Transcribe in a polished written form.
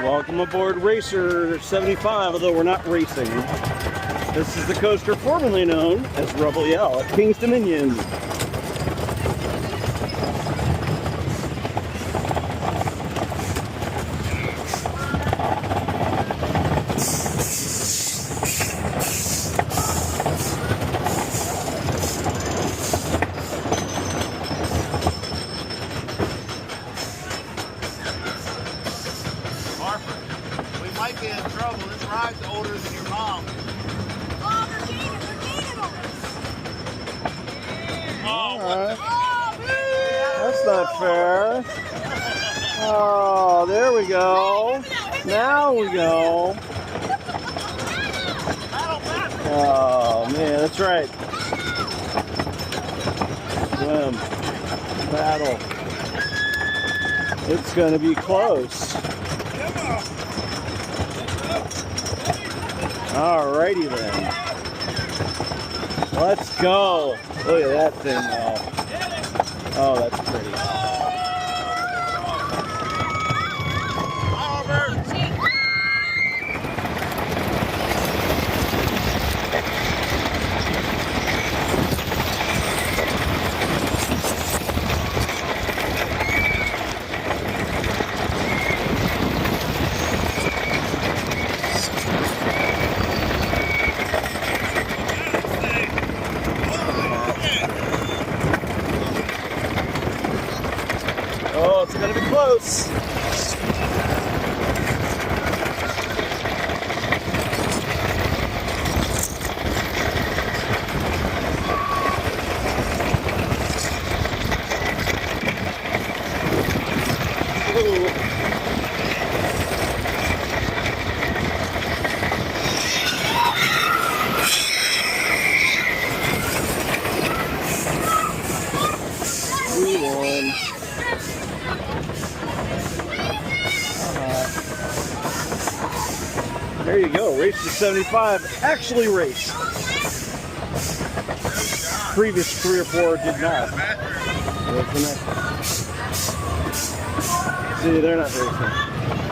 Welcome aboard Racer 75, although we're not racing. This is the coaster formerly known as Rebel Yell at King's Dominion. We might be in trouble. This ride's older than your mom. Oh, they're gaining them. Alright. Oh, That's not fair. Oh, there we go. Now we go. Oh, man, that's right. Swim. Paddle. It's going to be close. Alrighty then. Let's go. Look at that thing though. Oh, that's pretty. Oh, it's gonna be close. Ooh. We won. There you go, Racer 75 actually raced. Previous 3 or 4 did not. See, they're not racing.